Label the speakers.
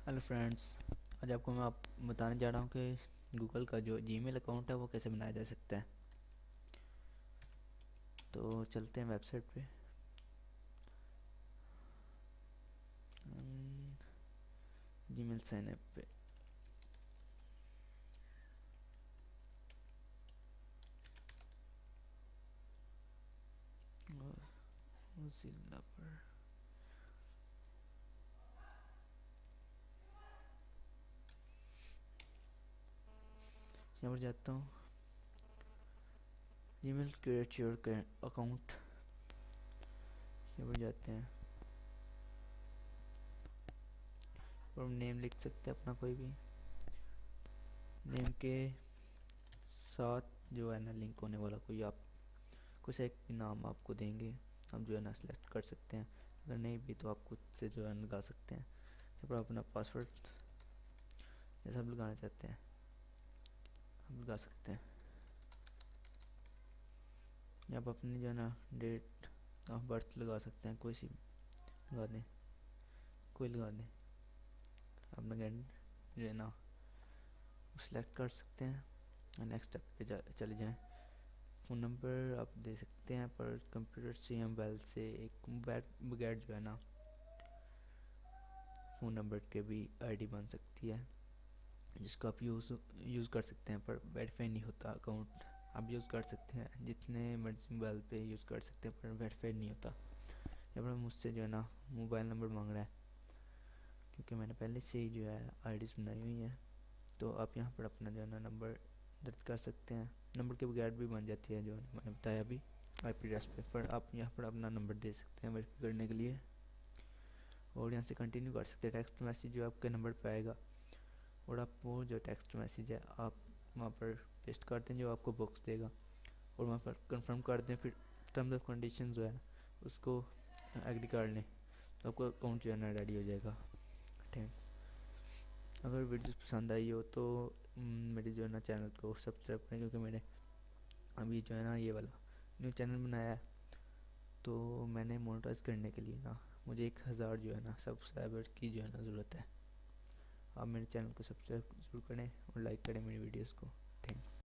Speaker 1: Hello friends. आज आपको मैं बताने जा रहा हूँ कि गूगल का जो जीमेल अकाउंट है वो कैसे बनाया जा सकता है। तो चलते हैं वेबसाइट पे। जीमेल साइन ऐप पे। और मोज़िला पर यहाँ पर जाता हूँ। जीमेल क्रिएट योर अकाउंट, यहाँ पर जाते हैं और नेम लिख सकते हैं अपना कोई भी। नेम के साथ जो है ना लिंक होने वाला कोई आप कुछ एक भी नाम आपको देंगे, हम जो है ना सेलेक्ट कर सकते हैं। अगर नहीं भी तो आप खुद से जो है लगा सकते हैं। यहाँ पर अपना पासवर्ड जैसा आप लगाना चाहते हैं हम लगा सकते हैं। यहाँ पर अपनी जो है ना डेट ऑफ बर्थ लगा सकते हैं, कोई सी लगा दें, कोई लगा दें। अपना कैंड जो है ना सिलेक्ट कर सकते हैं और नेक्स्ट स्टेप पे चले जाएं। फ़ोन नंबर आप दे सकते हैं, पर कंप्यूटर से या मोबाइल से एक बगैर जो है ना फ़ोन नंबर के भी आईडी बन सकती है, जिसको आप यूज़ कर सकते हैं, पर वेरीफाई नहीं होता अकाउंट। आप यूज़ कर सकते हैं जितने मर्जी मोबाइल पे यूज़ कर सकते हैं, पर वेरीफाई नहीं होता। यहाँ पर मुझसे जो है ना मोबाइल नंबर मांग रहा है, क्योंकि मैंने पहले से ही जो है आईडीज़ बनाई हुई हैं। तो आप यहाँ पर अपना जो है ना नंबर दर्ज कर सकते हैं। नंबर के बगैर भी बन जाती है, जो मैंने बताया अभी आईपी एड्रेस पे, पर आप यहाँ पर अपना नंबर दे सकते हैं वेरीफाई करने के लिए। और यहाँ से कंटिन्यू कर सकते हैं। टेक्स्ट मैसेज जो आपके नंबर पे आएगा, और आप वो जो टेक्स्ट मैसेज है आप वहाँ पर पेस्ट कर दें, जो आपको बॉक्स देगा, और वहाँ पर कंफर्म कर दें। फिर टर्म्स ऑफ कंडीशन जो है उसको एग्री कर लें, तो आपका अकाउंट जो है ना रेडी हो जाएगा। थैंक्स। अगर वीडियो पसंद आई हो तो मेरे जो है ना चैनल को सब्सक्राइब करें, क्योंकि मैंने अभी जो है ना ये वाला न्यू चैनल बनाया है। तो मैंने मोनेटाइज करने के लिए ना मुझे 1000 जो है ना सब्सक्राइबर की जो है ना ज़रूरत है। आप मेरे चैनल को सब्सक्राइब जरूर करें और लाइक करें मेरी वीडियोस को। थैंक्स।